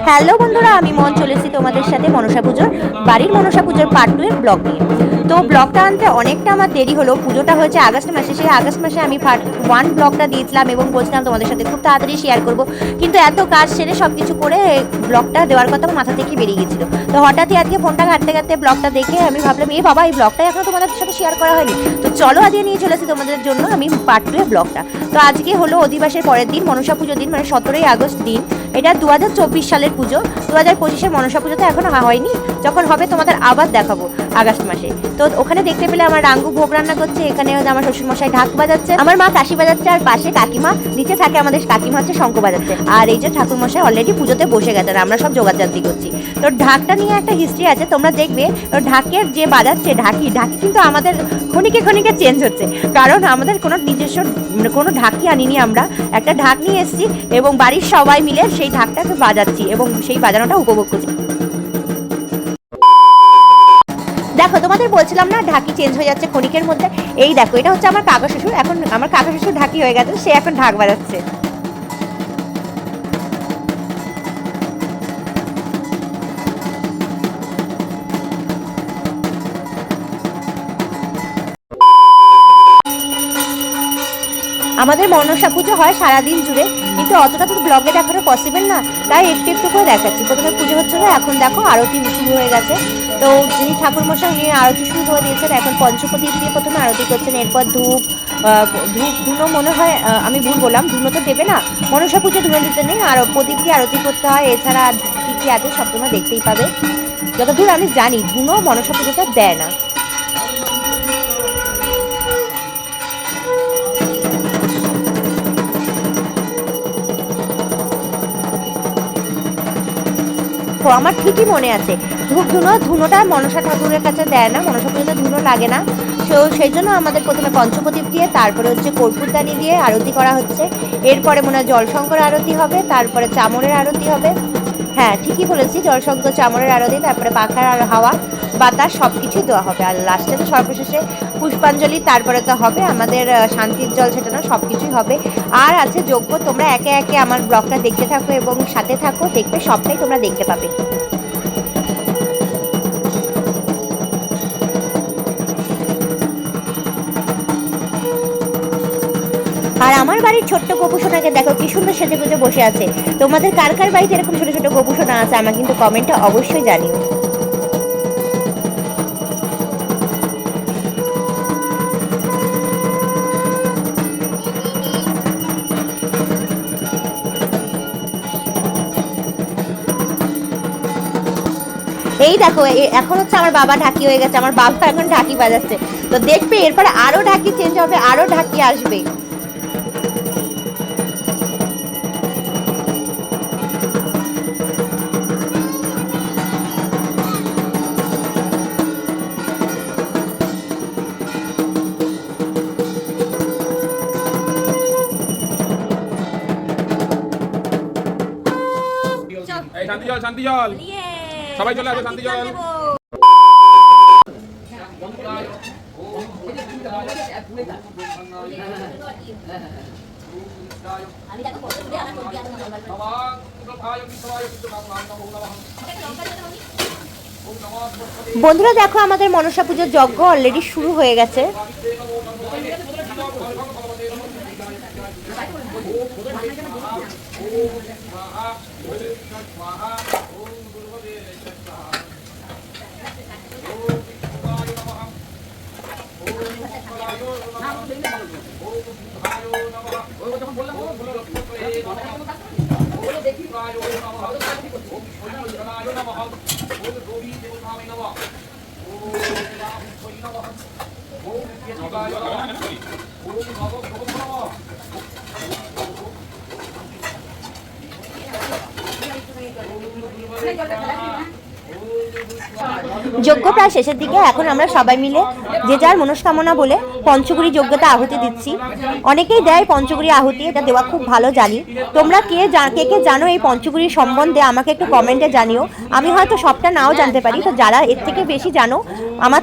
Hello বন্ধুরা, আমি মন চলেছি তোমাদের সাথে মনসা পুজোর বাড়ির মনসা পুজোর পার্ট 2 এর ব্লগ নিয়ে। তো ব্লগটা আনতে অনেকটা আমার দেরি হলো। পুজোটা হয়েছে আগস্ট মাসে, সেই আগস্ট মাসে আমি পার্ট 1 ব্লগটা দিয়েছিলাম এবং বলছিলাম তোমাদের সাথে খুব তাড়াতাড়ি শেয়ার করব, কিন্তু এত কাজ সেরে সব কিছু করে ব্লগটা দেওয়ার কথা আমার মাথা থেকে বেরিয়ে গেছিলো। তো হঠাৎই আজকে ফোনটা ঘাটতে ঘাটতে ব্লগটা দেখে আমি ভাবলাম এই বাবা, এই ব্লগটা এখনো তোমাদের সাথে শেয়ার করা হয়নি। তো চলো আজকে নিয়ে চলেছি তোমাদের জন্য আমি পার্ট 2 এর ব্লগটা। তো আজকে হলো অধিবাসের পরের দিন, মনসা পুজোর দিন, মানে 17ই আগস্ট দিন। এটা 2024 সালের পুজো। 2025-এর মনসা পুজো তো এখন হয়নি, যখন হবে তোমাদের আবার দেখাবো আগস্ট মাসে। তো ওখানে দেখতে পেলে আমার রাঙ্গু ভোগ রান্না করছে, এখানে আমার শ্বশুরমশাই ঢাক বাজাচ্ছে, আমার মা কাশি বাজাচ্ছে, আর পাশে কাকিমা নিচে থাকে, আমাদের কাকিমা হচ্ছে শঙ্খ বাজাচ্ছে। আর এই যে ঠাকুরমশাই অলরেডি পুজোতে বসে গেছেন, আমরা সব জোগাড়জান্তি করছি। তো ঢাকটা নিয়ে একটা হিস্ট্রি আছে, তোমরা দেখবে। তো ঢাকের যে বাজাচ্ছে ঢাকি কিন্তু আমাদের ক্ষণিকে ক্ষণিকে চেঞ্জ হচ্ছে, কারণ আমাদের কোনো নিজস্ব কোনো ঢাকি আনিনি, আমরা একটা ঢাক নিয়ে এসেছি এবং বাড়ির সবাই মিলে সেই ঢাকটাকে বাজাচ্ছি এবং সেই বাজানোটা উপভোগ করছি। দেখো, তোমাদের বলছিলাম না ঢাকি চেঞ্জ হয়ে যাচ্ছে ক্ষণিকের মধ্যে। এই দেখো, এটা হচ্ছে আমার কাকা শ্বশুর। এখন আমার কাকা শ্বশুর ঢাকি হয়ে গেছে, সে এখন ঢাক বাজাচ্ছে। আমাদের মনসা পুজো হয় সারাদিন জুড়ে, কিন্তু অতটা তো ব্লগে দেখানো পসিবল না, তাই একটু একটু করে দেখাচ্ছি। প্রথমে পুজো হচ্ছিল, এখন দেখো আরতি শুরু হয়ে গেছে। তো যিনি ঠাকুরমশাই উনি আরতি শুরু করে দিয়েছেন, এখন পঞ্চপ্রদীপ দিয়ে প্রথমে আরতি করছেন, এরপর ধূপ ধুনো মনে হয়, আমি ভুল বললাম, ধুনো তো দেবে না, মনসা পুজো ধুনো দিতে নেই, আর প্রদীপ দিয়ে আরতি করতে হয়। এছাড়া কী কী আছে সব তোমরা দেখতেই পাবে। যতদূর আমি জানি ধুনো মনসা পুজোটা দেয় না। আমার ঠিকই মনে আছে, ধুনোটা মনসা ঠাকুরের কাছে দেয় না, মনসা পুজোতে ধুনো লাগে না। তো সেই জন্য আমাদের প্রথমে পঞ্চপ্রদীপ দিয়ে, তারপরে হচ্ছে কর্পূরদানি দিয়ে আরতি করা হচ্ছে। এরপরে মনে হয় জলশঙ্কর আরতি হবে, তারপরে চামরের আরতি হবে। হ্যাঁ, ঠিকই বলেছি, জলশঙ্কর চামরের আরতি, তারপরে পাখার আর হাওয়া বাতাস সব কিছুই দেওয়া হবে, আর লাস্টে তো সর্বশেষে পুষ্পাঞ্জলি, তারপরে তো হবে আমাদের শান্তির জল ছেটানো, সব কিছুই হবে। আর আছে যজ্ঞ। তোমরা একে একে আমার ব্লগটা দেখতে থাকো এবং সাথে থাকো, দেখবে সবটাই তোমরা দেখতে পাবে। আর আমার বাড়ির ছোট্ট গোপুসোনাকে দেখো কি সুন্দর সেজে গুজে বসে আছে। তোমাদের কার কার বাড়িতে এরকম ছোট ছোট গোপুসোনা আছে আমার কিন্তু কমেন্টে অবশ্যই জানিও। এই দেখো, এখন হচ্ছে আমার বাবা ঢাকি হয়ে গেছে, আমার বাবা এখন ঢাকি বাজাচ্ছে। তো দেখবে এরপরে আরো ঢাকি চেঞ্জ হবে, আরো ঢাকি আসবে। শান্তি জল, শান্তি জল, সবাই চলে আসো, শান্তি জল। বন্ধুরা দেখো, আমাদের মনসা পুজোর যজ্ঞ অলরেডি শুরু হয়ে গেছে। যজ্ঞ প্রায় শেষের দিকে। এখন আমরা সবাই মিলে যে যার মনস্কামনা বলে পঞ্চগুড়ি যজ্ঞতে আহুতি দিচ্ছি। অনেকেই দেয় পঞ্চগুড়ি আহুতি, এটা দেওয়া খুব ভালো জানি। তোমরা কে কে জানো এই পঞ্চগুড়ির সম্বন্ধে আমাকে একটু কমেন্টে জানিও। আমি হয়তো সবটা নাও জানতে পারি, তো যারা এর থেকে বেশি জানো, আমার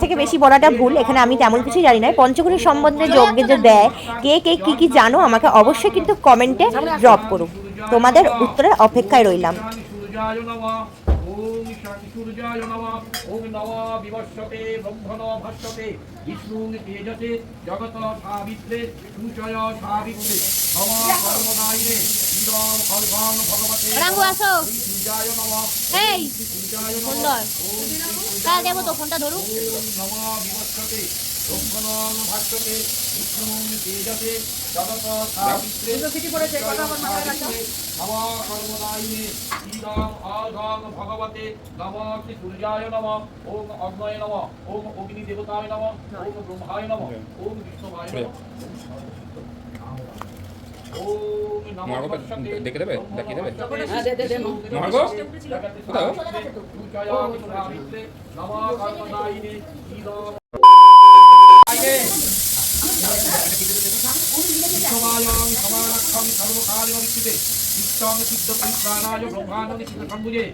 থেকে বেশি বলাটা ভুল, এখানে আমি তেমন কিছু জানি না। পঞ্চগুড়ির সম্বন্ধে যজ্ঞে যে দেয়, কে কি জানো আমাকে অবশ্যই কিন্তু কমেন্টে ড্রপ করো। তোমাদের উত্তরের অপেক্ষায় রইলাম। ওম শান্তি সূর্যায় নমঃ। ওম নমঃ বিবস্বতে ব্রহ্মণ ভাস্বতে বিষ্ণুং তেজসে জগত সাবিত্রে সূচয় সাবিত্রে নমঃ কর্মদায়িনে ইদং অর্ঘং ভগবতে রাঙ্গু আসো। সূর্যায় নমঃ। এই সূর্যায় নমঃ। সুন্দর তা দেব তো, ফোনটা ধরু। ওম নমঃ বিবস্বতে ব্রহ্মণ ভাস্বতে বিষ্ণুং তেজসে জগত সাবিত্রে নমঃ কর্মদায়িনে ইদং অর্ঘং ভগবতে নমঃ শ্রী সূর্যায় নমঃ। ওম অগ্নয়ে নমঃ। ওম অগ্নি দেবতায় নমঃ। ওম ব্রহ্মায় নমঃ। ওম বিষ্ণুভায় নমঃ। ওম নমঃ ভাস্বতে দেখে দেবে, দেখিয়ে দেবে। মহার্ঘ কোথাও নমঃ কর্মদায়িনে ইদং বিশ্ববায়ং সমানক্ষম সর্বকালে বিষ্ণুতে বিশ্বং সিদ্ধ পরিত্রাণায় ব্রহ্মাণ্ডে সিদ্ধ সম্ভুজে।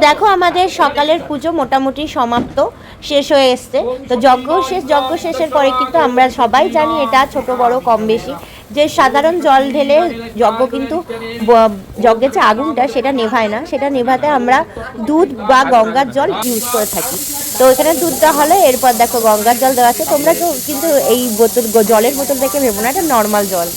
দেখো আমাদের সকালের পুজো মোটামুটি সমাপ্ত, শেষ হয়ে এসছে। তো যজ্ঞ শেষের পরে কিন্তু আমরা সবাই জানি, এটা ছোট বড় কম বেশি, যে সাধারণ জল ঢেলে যজ্ঞ কিন্তু যজ্ঞের যে আগুনটা সেটা নেভায় না, সেটা নেভাতে আমরা দুধ বা গঙ্গার জল ইউজ করে থাকি। তো এখানে দুধ দেওয়া হলে এরপর দেখো গঙ্গার জল দেওয়া আছে। তোমরা তো কিন্তু এই বোতল, জলের বোতল দেখে ভেবো না, এটা নর্মাল জল।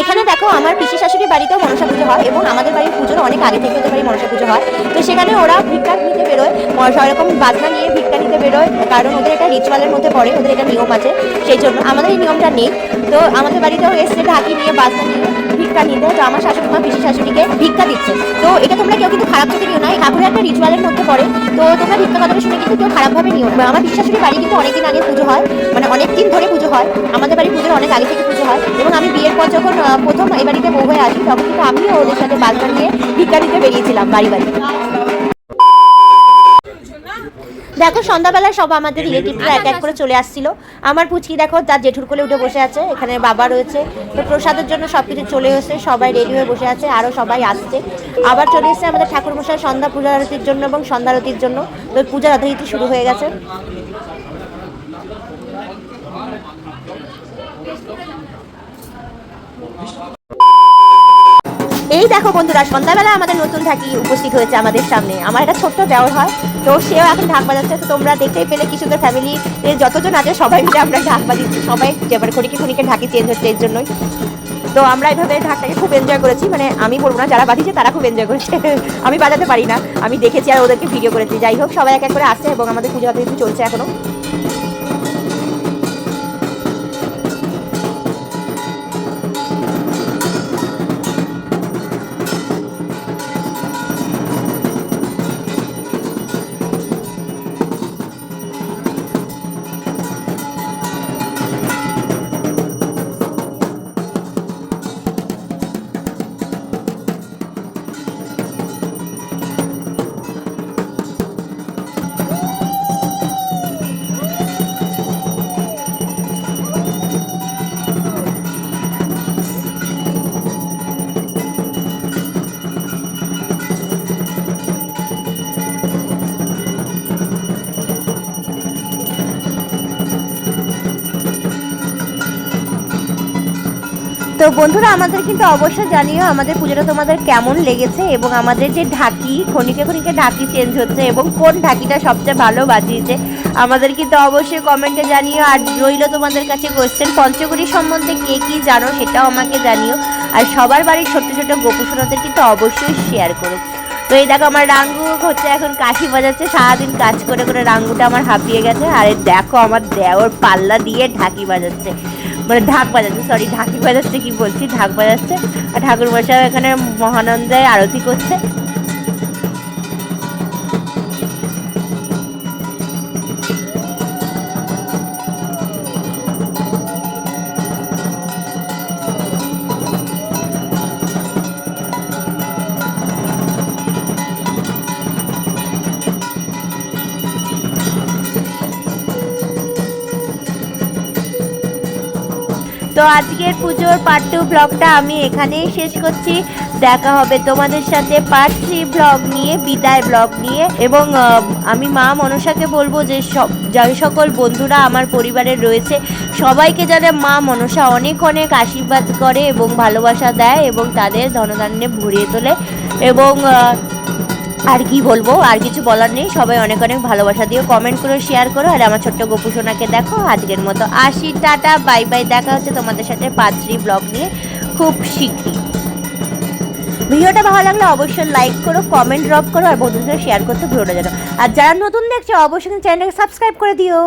এখানে দেখো আমার পিসি শাশুড়ির বাড়িতেও মনসা পুজো হয়, এবং আমাদের বাড়ির পুজোর অনেক আগে থেকে ওদের বাড়ি মনসা পুজো হয়। তো সেখানে ওরা ভিক্ষা নিতে বেরোয়, সেরকম বাজনা নিয়ে ভিক্ষা নিতে বেরোয়, কারণ ওদের এটা রিচুয়ালের মধ্যে পড়ে, ওদের এটা নিয়ম আছে, সেই জন্য আমাদের এই নিয়মটা নেই। তো আমাদের বাড়িতেও এসছে ঢাকি নিয়ে বাজনা নিয়ে ভিক্ষা নিতে। তো আমার শাশুড়ি মা পিসি শাশুড়িকে ভিক্ষা দিচ্ছে। তো এটা তোমরা কেউ কিন্তু খারাপ চোখে নিও না, এই ঠাকুরের একটা রিচুয়ালের মধ্যে পড়ে। তো তোমরা ভিক্ষা কথাটা শুনে কিন্তু কেউ খারাপভাবে নিও না। আমার পিসি শাশুড়ির বাড়ি কিন্তু অনেকদিন আগে পুজো হয়, মানে অনেক দিন ধরে পুজো হয়। আমাদের বাড়ি পুজোর অনেক আগে থেকে পুজো হয়, এবং আমি বিয়ের পর যখন প্রথম এই বাড়িতে বউ হয়ে আসি, তখন কিন্তু আমিও ওদের সাথে বাজনা নিয়ে ভিক্ষা দিতে বেরিয়েছিলাম বাড়ি বাড়ি। দেখো সন্ধ্যাবেলা সব আমাদের রিলেটিভরা এক এক করে চলে আসছিল। আমার পুচকি দেখো তার জেঠুর কোলে উঠে বসে আছে, এখানে বাবা রয়েছে। তো প্রসাদের জন্য সব কিছু চলে এসেছে, সবাই রেডি হয়ে বসে আছে, আরও সবাই আসছে। আবার চলে এসেছে আমাদের ঠাকুরমশাই সন্ধ্যা পূজা আরতির জন্য এবং সন্ধ্যারতির জন্য। তো পূজার আরতি শুরু হয়ে গেছে। এই দেখো বন্ধুরা, সন্ধ্যাবেলা আমাদের নতুন ঢাকি উপস্থিত হয়েছে আমাদের সামনে। আমার একটা ছোট্ট দেওর হয়, তো সেও এখন ঢাক বাজাচ্ছে। তো তোমরা দেখতেই পেলে কি সুন্দর ফ্যামিলি যতজন আছে সবাই মিলে আমরা ঢাক বাজিয়েছি। সবাই এবার ক্ষণিকে ঢাকি চেঞ্জ হচ্ছে এর জন্যই। তো আমরা এইভাবে ঢাকটাকে খুব এনজয় করেছি, মানে আমি বলবো না, যারা বাজিয়েছে তারা খুব এনজয় করেছে। আমি বাজাতে পারি না, আমি দেখেছি আর ওদেরকে ভিডিও করেছি। যাই হোক, সবাই এক এক করে আসছে এবং আমাদের পুজো কিন্তু চলছে এখনো। তো বন্ধুরা, আমাদের কিন্তু অবশ্যই জানিও আমাদের পুজোটা তোমাদের কেমন লেগেছে, এবং আমাদের যে ঢাকি ক্ষণিকে ঢাকি চেঞ্জ হচ্ছে, এবং কোন ঢাকিটা সবচেয়ে ভালো বাজিয়েছে আমাদের কিন্তু অবশ্যই কমেন্টে জানিও। আর রইল তোমাদের কাছে কোয়েশ্চেন, পঞ্চগুড়ি সম্বন্ধে কে কি জানো সেটাও আমাকে জানিও। আর সবার বাড়ির ছোট্ট ছোট্ট গোপুসোনাদের কিন্তু অবশ্যই শেয়ার করো। তো এই দেখো আমার রাঙ্গু হচ্ছে এখন কাশি বাজাচ্ছে, সারাদিন কাজ করে করে রাঙ্গুটা আমার হাঁপিয়ে গেছে। আর দেখো আমার দেওর পাল্লা দিয়ে ঢাকি বাজাচ্ছে, মানে ঢাক বাজাচ্ছে, সরি ঢাকি বাজাচ্ছে, কি বলছি, ঢাক বাজাচ্ছে। আর ঠাকুর মশাই এখানে মহানন্দে আরতি করছে। আজকের পুজোর পার্ট 2 ব্লগটা আমি এখানেই শেষ করছি। দেখা হবে তোমাদের সাথে পার্ট 3 ব্লগ নিয়ে, বিদায় ব্লগ নিয়ে। এবং আমি মা মনসাকে বলবো যে যে সকল বন্ধুরা আমার পরিবারের রয়েছে সবাইকে যাতে মা মনসা অনেক অনেক আশীর্বাদ করে এবং ভালোবাসা দেয় এবং তাদের ধনধান্যে ভরিয়ে তোলে। এবং আর কি বলবো, আর কিছু বলার নেই। সবাই অনেক অনেক ভালোবাসা দিও, কমেন্ট করো, শেয়ার করো। আর আমার ছোট্ট গোপু সোনাকে দেখো। আজকের মতো আসি, টাটা, বাই বাই। দেখা হচ্ছে তোমাদের সাথে পার্ট 3 ব্লগ নিয়ে খুব শীঘ্রই। ভিডিওটা ভালো লাগলে অবশ্যই লাইক করো, কমেন্ট ড্রপ করো আর বন্ধুদের সাথে শেয়ার করতে ভুলো না যেন। আর যারা নতুন দেখছো অবশ্যই চ্যানেলটাকে সাবস্ক্রাইব করে দিও।